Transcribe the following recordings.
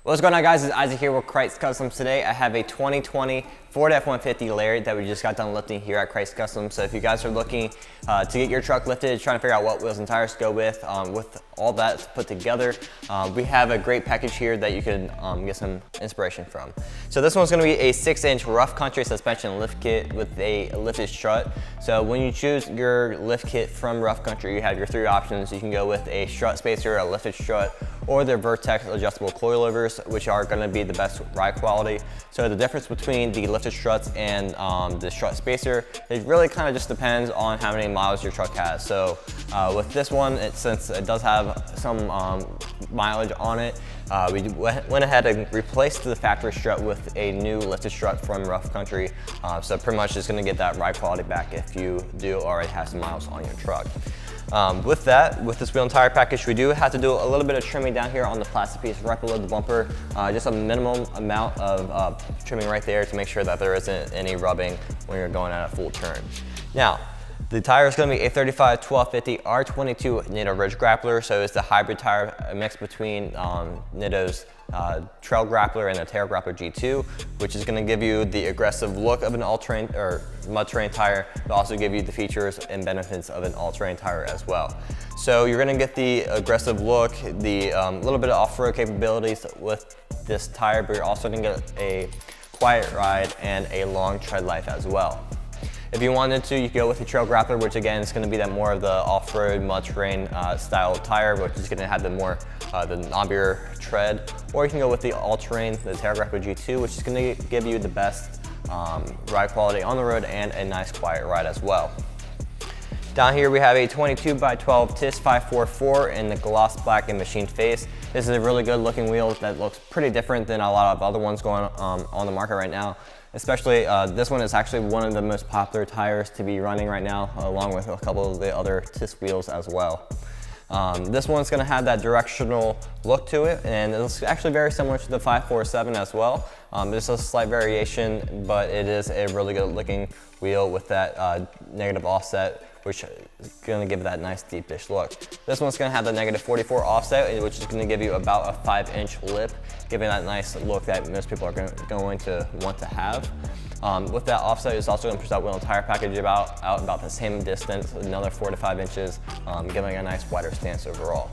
What's going on, guys? It's Isaac here with Krietz Customs. Today I have a 2020 Ford F-150 Lariat that we just got done lifting here at Krietz Customs. So if you guys are looking to get your truck lifted, trying to figure out what wheels and tires to go with all that put together, we have a great package here that you can get some inspiration from. So this one's going to be a 6-inch rough country suspension lift kit with a lifted strut. So when you choose your lift kit from rough country, you have your three options. You can go with a strut spacer, a lifted strut, or their Vertex adjustable coilovers, which are going to be the best ride quality. So the difference between the lifted struts and the strut spacer, it really kind of just depends on how many miles your truck has. So with this one, since it does have some mileage on it, we went ahead and replaced the factory strut with a new lifted strut from rough country. So pretty much just going to get that ride quality back if you do already have some miles on your truck. With this wheel and tire package, we do have to do a little bit of trimming down here on the plastic piece right below the bumper. Just a minimum amount of trimming right there to make sure that there isn't any rubbing when you're going at a full turn. Now, the tire is going to be a 35 1250 R22 Nitto Ridge Grappler, so it's the hybrid tire, a mix between Nitto's Trail Grappler and the Tail Grappler G2, which is going to give you the aggressive look of an all-terrain or mud-terrain tire, but also give you the features and benefits of an all-terrain tire as well. So you're going to get the aggressive look, the little bit of off-road capabilities with this tire, but you're also going to get a quiet ride and a long tread life as well. If you wanted to, you could go with the Trail Grappler, which again is going to be that more of the off-road mud-terrain style tire, which is going to have the knobbier tread. Or you can go with the all-terrain, the Tail Grappler G2, which is going to give you the best ride quality on the road and a nice quiet ride as well. Down here we have a 22x12 TIS 544 in the gloss black and machined face. This is a really good looking wheel that looks pretty different than a lot of other ones going on the market right now. Especially this one is actually one of the most popular tires to be running right now, along with a couple of the other TIS wheels as well. This one's going to have that directional look to it, and it's actually very similar to the 547 as well. There's a slight variation, but it is a really good looking wheel with that negative offset, which is going to give that nice deep dish look. This one's going to have the -44 offset, which is going to give you about a 5-inch lip, giving that nice look that most people are going to want to have. With that offset, it's also going to push that wheel and tire package out about the same distance, another 4 to 5 inches, giving a nice wider stance overall.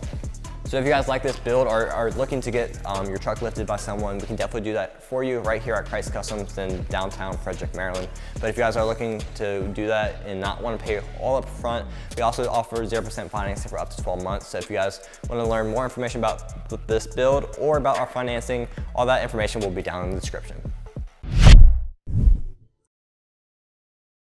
So if you guys like this build or are looking to get your truck lifted by someone, we can definitely do that for you right here at Krietz Customs in downtown Frederick, Maryland. But if you guys are looking to do that and not want to pay all up front, we also offer 0% financing for up to 12 months. So if you guys want to learn more information about this build or about our financing, all that information will be down in the description.